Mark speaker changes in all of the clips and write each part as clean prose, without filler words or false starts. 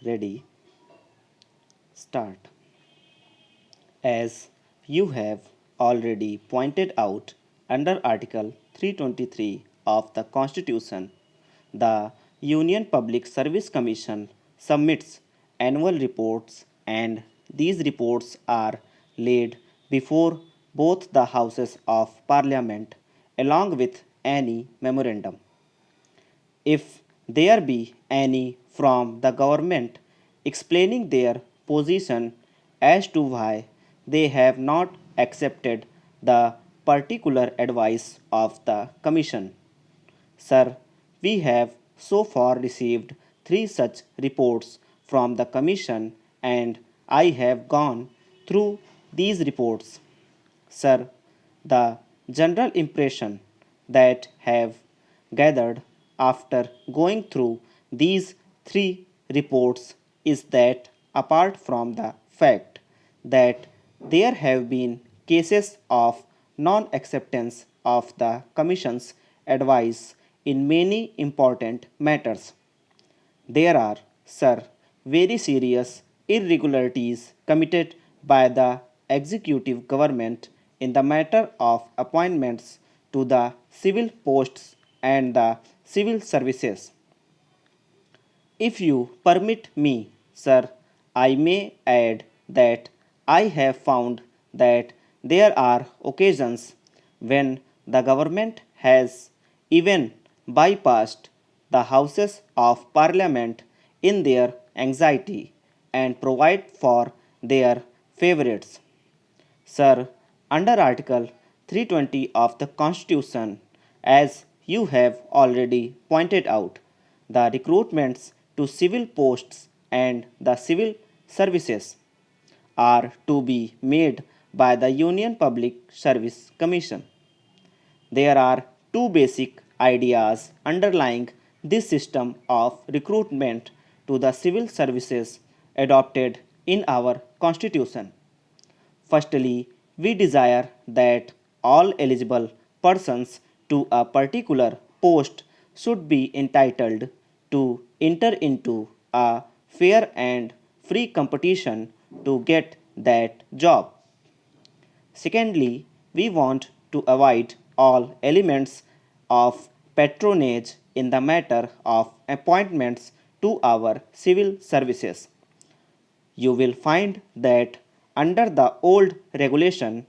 Speaker 1: Ready? Start. As you have already pointed out, under Article 323 of the Constitution, the Union Public Service Commission submits annual reports, and these reports are laid before both the Houses of Parliament along with any memorandum. If there be any from the government explaining their position as to why they have not accepted the particular advice of the Commission. Sir, we have so far received three such reports from the Commission, and I have gone through these reports. Sir, the general impression that have gathered after going through these three reports is that apart from the fact that there have been cases of non acceptance of the Commission's advice in many important matters, there are, sir, very serious irregularities committed by the executive government in the matter of appointments to the civil posts and the civil services. If you permit me, sir, I may add that I have found that there are occasions when the government has even bypassed the Houses of Parliament in their anxiety and provide for their favorites. Sir, under Article 320 of the Constitution, as you have already pointed out, the recruitments to civil posts and the civil services are to be made by the Union Public Service Commission. There are two basic ideas underlying this system of recruitment to the civil services adopted in our Constitution. Firstly, we desire that all eligible persons to a particular post should be entitled to enter into a fair and free competition to get that job. Secondly, we want to avoid all elements of patronage in the matter of appointments to our civil services. You will find that under the old regulation,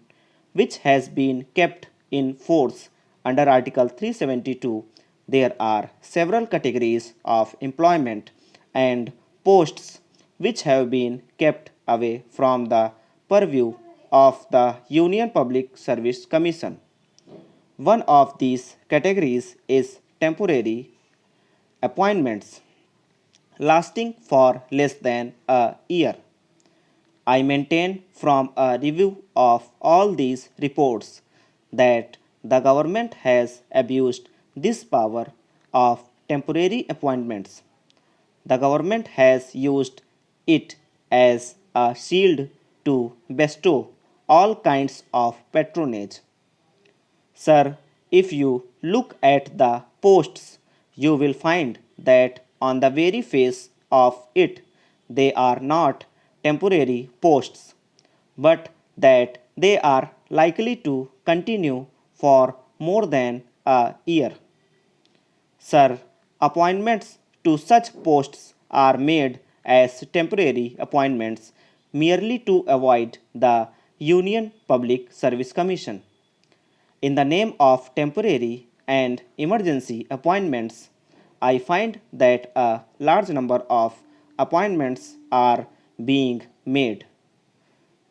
Speaker 1: which has been kept in force under Article 372, there are several categories of employment and posts which have been kept away from the purview of the Union Public Service Commission. One of these categories is temporary appointments lasting for less than a year. I maintain from a review of all these reports that the government has abused this power of temporary appointments. The government has used it as a shield to bestow all kinds of patronage. Sir, if you look at the posts, you will find that on the very face of it, they are not temporary posts, but that they are likely to continue for more than a year. Sir, appointments to such posts are made as temporary appointments merely to avoid the Union Public Service Commission. In the name of temporary and emergency appointments, I find that a large number of appointments are being made.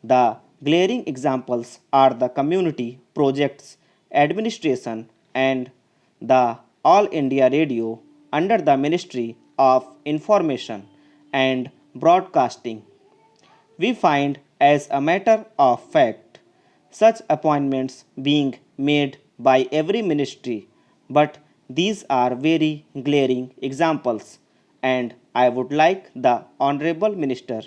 Speaker 1: The glaring examples are the Community Projects Administration and the All India Radio under the Ministry of Information and Broadcasting. We find, as a matter of fact, such appointments being made by every ministry, but these are very glaring examples, and I would like the Honorable Minister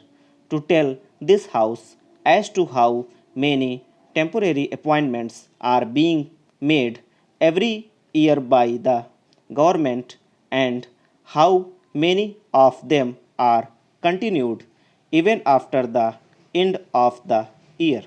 Speaker 1: to tell this House as to how many temporary appointments are being made every year by the government and how many of them are continued even after the end of the year.